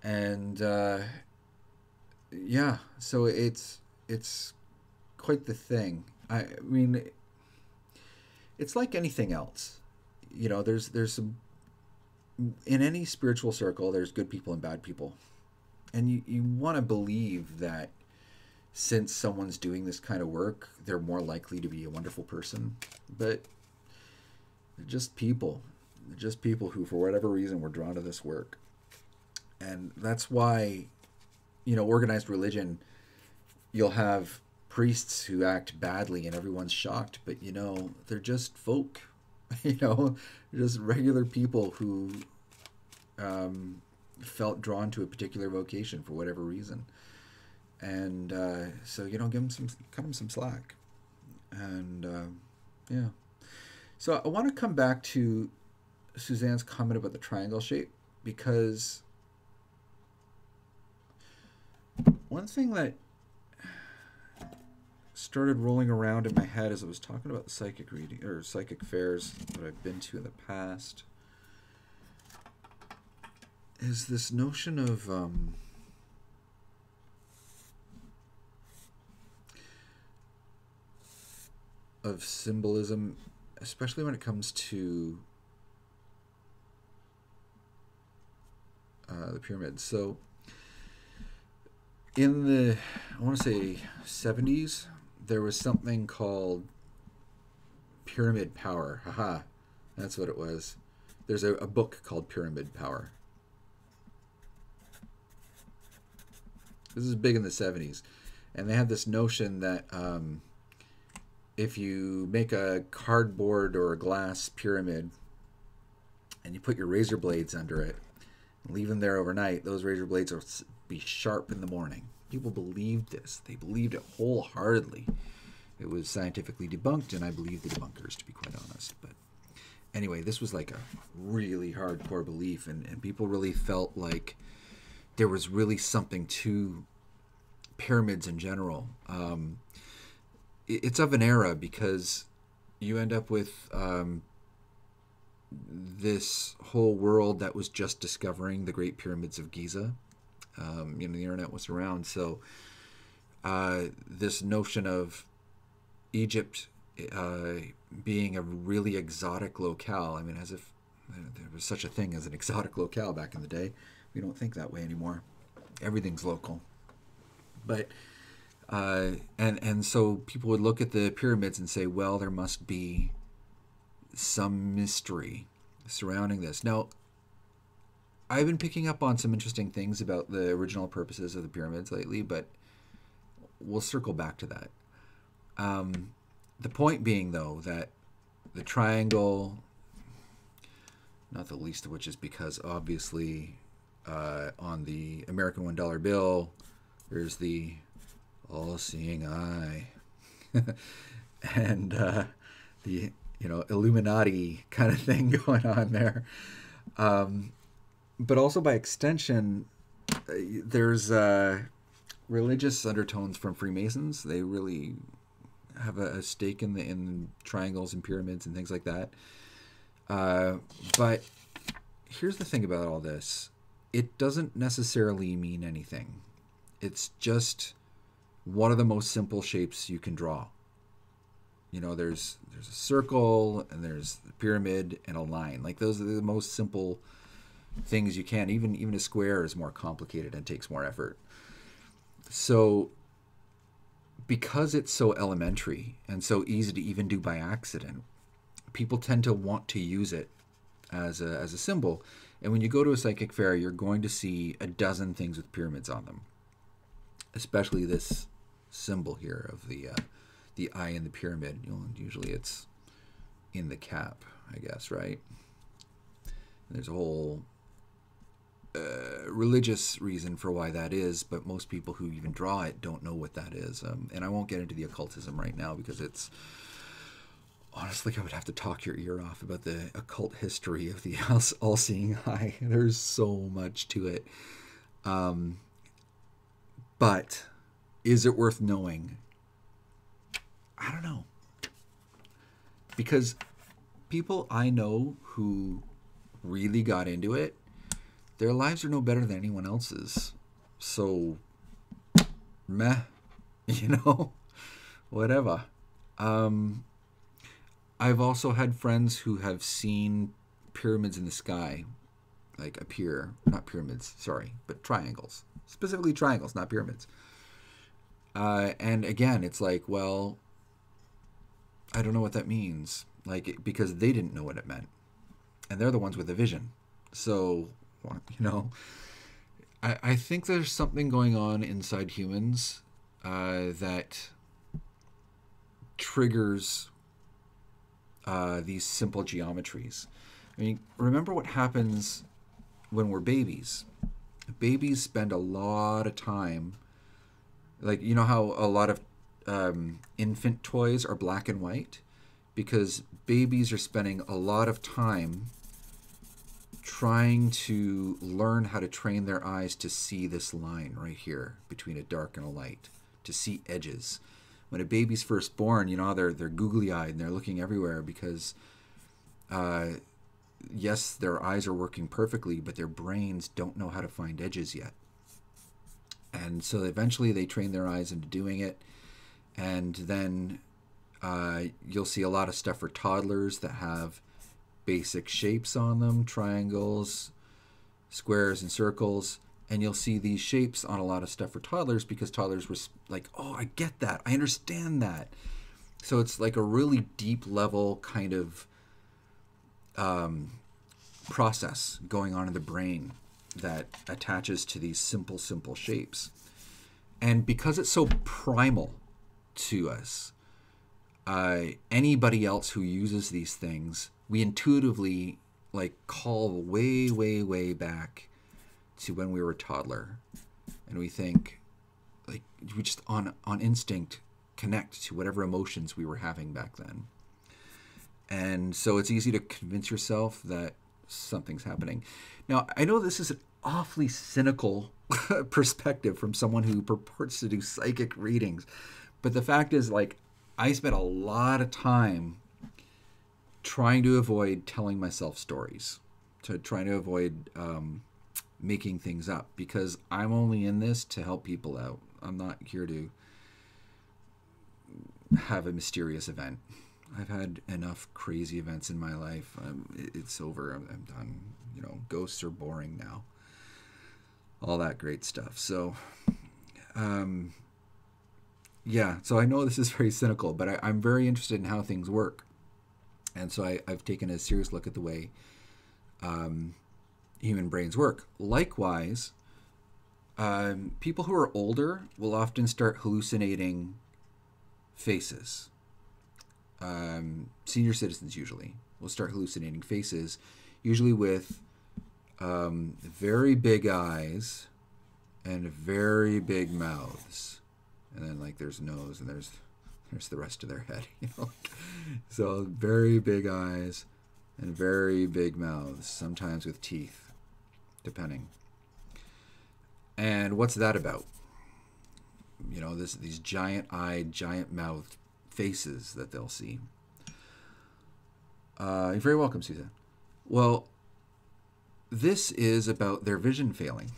And yeah, so it's quite the thing. I mean, it's like anything else. There's some, in any spiritual circle, there's good people and bad people. And you want to believe that since someone's doing this kind of work, they're more likely to be a wonderful person. But they're just people. They're just people who, for whatever reason, were drawn to this work. And that's why, organized religion, you'll have priests who act badly and everyone's shocked. But, they're just folk. They're just regular people who felt drawn to a particular vocation for whatever reason. And so, cut them some slack. And yeah. So I want to come back to Suzanne's comment about the triangle shape, because one thing that started rolling around in my head as I was talking about psychic reading or psychic fairs that I've been to in the past is this notion of symbolism, especially when it comes to the pyramids. So in the, I want to say 70s, there was something called Pyramid Power. Haha, that's what it was. There's a book called Pyramid Power. This is big in the 70s. And they had this notion that if you make a cardboard or a glass pyramid and you put your razor blades under it and leave them there overnight, those razor blades will be sharp in the morning. People believed this. They believed it wholeheartedly. It was scientifically debunked, and I believe the debunkers, to be quite honest. But anyway, this was like a really hardcore belief, and people really felt like there was really something to pyramids in general. It's of an era, because you end up with this whole world that was just discovering the Great Pyramids of Giza. The internet was around, so this notion of Egypt being a really exotic locale. I mean, as if there was such a thing as an exotic locale back in the day. We don't think that way anymore. Everything's local. But and so people would look at the pyramids and say, well, there must be some mystery. surrounding this. Now, I've been picking up on some interesting things about the original purposes of the pyramids lately, but we'll circle back to that. The point being, though, that the triangle, not the least of which is because obviously on the American $1 bill, there's the all-seeing eye. And the Illuminati kind of thing going on there. But also by extension, there's religious undertones from Freemasons. They really have a stake in triangles and pyramids and things like that. But here's the thing about all this. It doesn't necessarily mean anything. It's just one of the most simple shapes you can draw. There's a circle and there's the pyramid and a line. Like, those are the most simple things you can. Even a square is more complicated and takes more effort. So because it's so elementary and so easy to even do by accident, people tend to want to use it as a symbol. And when you go to a psychic fair, you're going to see a dozen things with pyramids on them, especially this symbol here of the eye in the pyramid. Usually it's in the cap, I guess, right? And there's a whole religious reason for why that is, but most people who even draw it don't know what that is. And I won't get into the occultism right now because it's, honestly, I would have to talk your ear off about the occult history of the all-seeing eye. There's so much to it. But is it worth knowing? I don't know. Because people I know who really got into it, their lives are no better than anyone else's. So, meh, whatever. I've also had friends who have seen pyramids in the sky, like appear, not pyramids, sorry, but triangles. Specifically triangles, not pyramids. And again, it's like, well, I don't know what that means. Like, because they didn't know what it meant. And they're the ones with the vision. So, I think there's something going on inside humans that triggers these simple geometries. I mean, remember what happens when we're babies. Babies spend a lot of time, like, you know how a lot of infant toys are black and white? Because babies are spending a lot of time trying to learn how to train their eyes to see this line right here between a dark and a light, to see edges. When a baby's first born, they're googly-eyed and they're looking everywhere because, yes, their eyes are working perfectly, but their brains don't know how to find edges yet. And so eventually they train their eyes into doing it. And then you'll see a lot of stuff for toddlers that have basic shapes on them, triangles, squares, and circles. And you'll see these shapes on a lot of stuff for toddlers because toddlers were like, oh, I get that. I understand that. So it's like a really deep level kind of process going on in the brain that attaches to these simple shapes. And because it's so primal to us, anybody else who uses these things, we intuitively call way back to when we were a toddler, and we think, we just on instinct connect to whatever emotions we were having back then. And so it's easy to convince yourself that something's happening. Now, I know this is an awfully cynical perspective from someone who purports to do psychic readings, but the fact is, I spent a lot of time trying to avoid telling myself stories, trying to avoid making things up, because I'm only in this to help people out. I'm not here to have a mysterious event. I've had enough crazy events in my life. It's over. I'm done. Ghosts are boring now. All that great stuff. So, yeah. So I know this is very cynical, but I'm very interested in how things work. And so I've taken a serious look at the way human brains work. Likewise, people who are older will often start hallucinating faces. Senior citizens usually will start hallucinating faces, usually with very big eyes and very big mouths, and then like there's nose and there's the rest of their head, you know. So very big eyes and very big mouths, sometimes with teeth, depending. And what's that about? You know, these giant-eyed, giant-mouthed faces that they'll see. You're very welcome, Susan. Well, this is about their vision failing.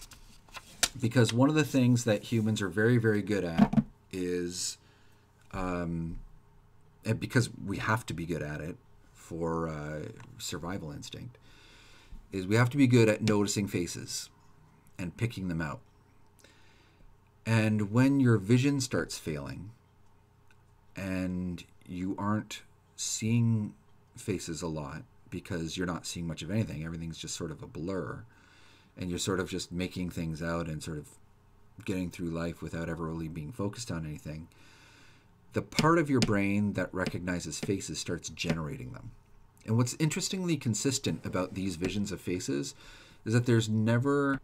Because one of the things that humans are very, very good at is, and because we have to be good at it for survival instinct, is we have to be good at noticing faces and picking them out. And when your vision starts failing and you aren't seeing faces a lot because you're not seeing much of anything, everything's just sort of a blur, and you're sort of just making things out and sort of getting through life without ever really being focused on anything, the part of your brain that recognizes faces starts generating them. And what's interestingly consistent about these visions of faces is that there's never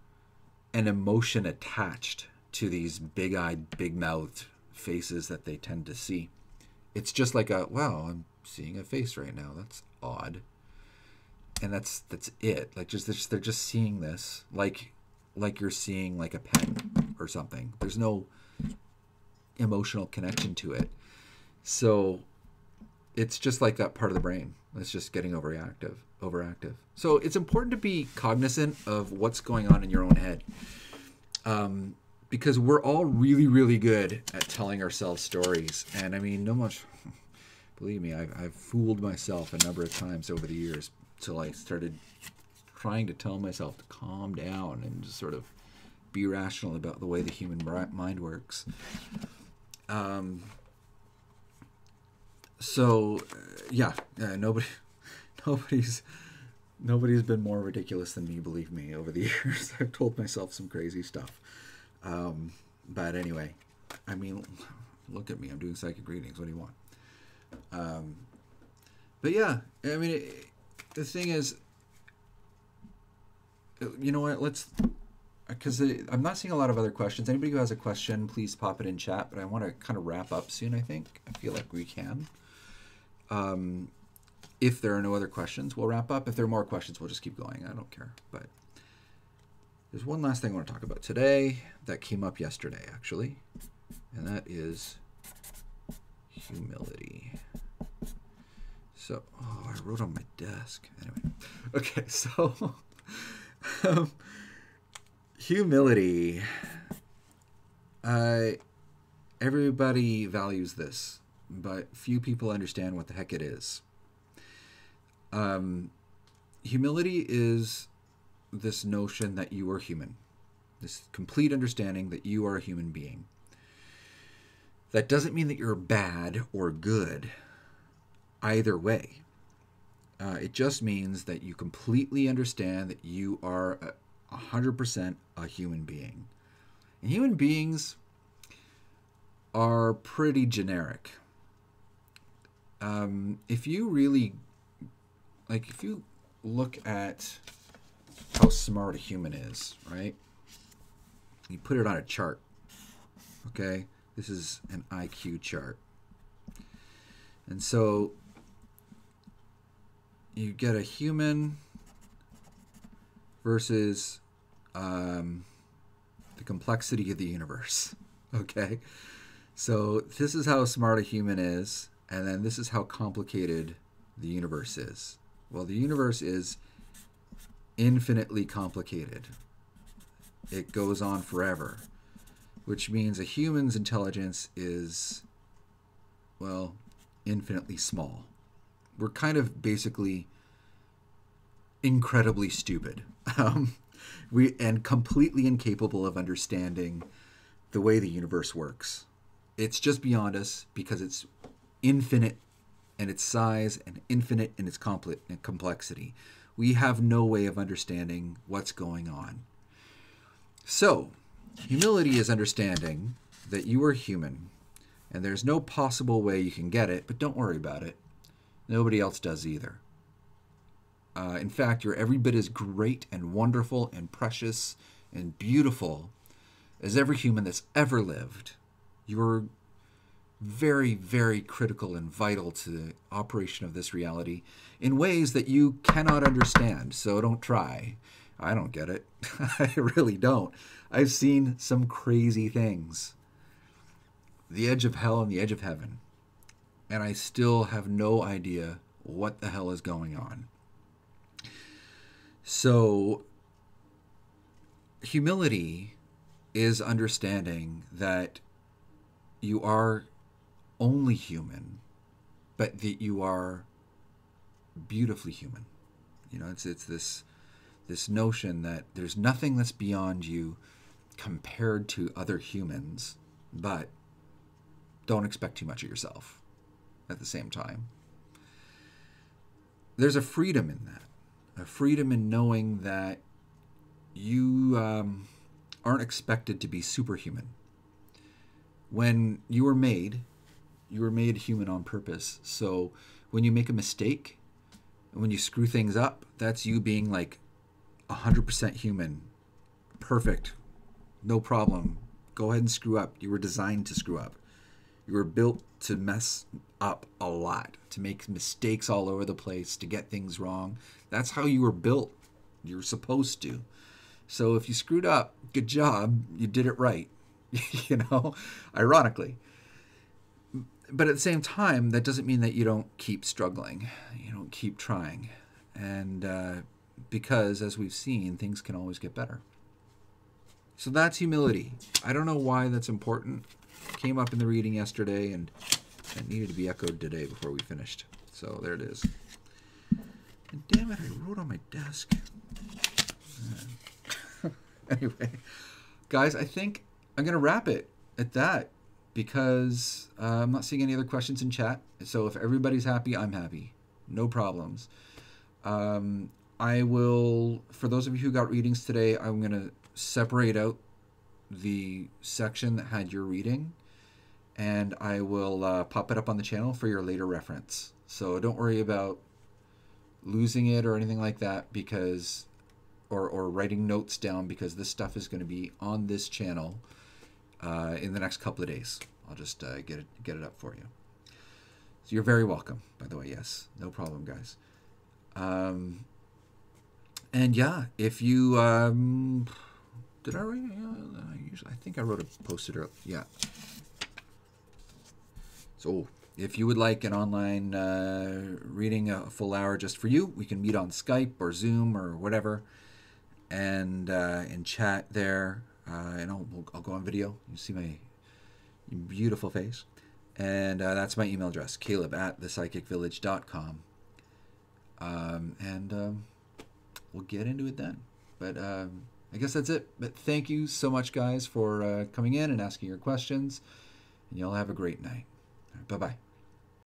an emotion attached to these big-eyed, big-mouthed faces that they tend to see. It's just like wow, I'm seeing a face right now. That's odd. And that's it. Like they're just seeing this like you're seeing like a pen or something. There's no emotional connection to it. So it's just like that part of the brain. It's just getting overactive. So it's important to be cognizant of what's going on in your own head. Because we're all really, really good at telling ourselves stories. And I mean, believe me, I've fooled myself a number of times over the years till I started trying to tell myself to calm down and just sort of be rational about the way the human mind works. Nobody's been more ridiculous than me, believe me, over the years. I've told myself some crazy stuff. But anyway, I mean, look at me. I'm doing psychic readings. What do you want? But yeah, I mean, the thing is, you know what, because I'm not seeing a lot of other questions. Anybody who has a question, please pop it in chat, but I want to kind of wrap up soon, I think. I feel like we can. If there are no other questions, we'll wrap up. If there are more questions, we'll just keep going. I don't care. But there's one last thing I want to talk about today that came up yesterday, actually, and that is humility. So, I wrote on my desk. Anyway, okay, so humility. Everybody values this, but few people understand what the heck it is. Humility is this notion that you are human, this complete understanding that you are a human being. That doesn't mean that you're bad or good either way. It just means that you completely understand that you are 100% a human being. And human beings are pretty generic. If you look at how smart a human is, right? You put it on a chart, okay? This is an IQ chart. And so you get a human versus the complexity of the universe, okay? So this is how smart a human is, and then this is how complicated the universe is. Well, the universe is infinitely complicated. It goes on forever, which means a human's intelligence is, well, infinitely small. We're kind of basically incredibly stupid. And completely incapable of understanding the way the universe works. It's just beyond us because it's infinite in its size and infinite in its complexity. We have no way of understanding what's going on. So, humility is understanding that you are human, and there's no possible way you can get it, but don't worry about it. Nobody else does either. In fact, you're every bit as great and wonderful and precious and beautiful as every human that's ever lived. You're very, very critical and vital to the operation of this reality in ways that you cannot understand, so don't try. I don't get it. I really don't. I've seen some crazy things. The edge of hell and the edge of heaven. And I still have no idea what the hell is going on. So, humility is understanding that you are only human, but that you are beautifully human. You know, it's this notion that there's nothing that's beyond you compared to other humans, but don't expect too much of yourself at the same time. There's a freedom in that, a freedom in knowing that you aren't expected to be superhuman. When you were made human on purpose. So when you make a mistake, when you screw things up, that's you being like 100% human, perfect, no problem. Go ahead and screw up. You were designed to screw up. You were built to mess up a lot, to make mistakes all over the place, to get things wrong. That's how you were built. You're supposed to. So if you screwed up, good job. You did it right. You know, ironically. But at the same time, that doesn't mean that you don't keep struggling. You don't keep trying. And because, as we've seen, things can always get better. So that's humility. I don't know why that's important. It came up in the reading yesterday, and it needed to be echoed today before we finished. So there it is. And damn it, I wrote on my desk. Anyway, guys, I think I'm going to wrap it at that because I'm not seeing any other questions in chat. So if everybody's happy, I'm happy. No problems. I will, for those of you who got readings today, I'm going to separate out the section that had your reading, and I will pop it up on the channel for your later reference. So don't worry about losing it or anything like that, because or writing notes down, because this stuff is going to be on this channel in the next couple of days. I'll just get it up for you. So you're very welcome, by the way. Yes, no problem, guys. And yeah, if you did I write? I think I wrote a post-it earlier. Yeah. So if you would like an online reading, a full hour just for you, we can meet on Skype or Zoom or whatever, and chat there. And I'll go on video. You see my beautiful face. And that's my email address, caleb@thepsychicvillage.com. We'll get into it then. But I guess that's it. But thank you so much, guys, for coming in and asking your questions. And y'all have a great night. Bye-bye.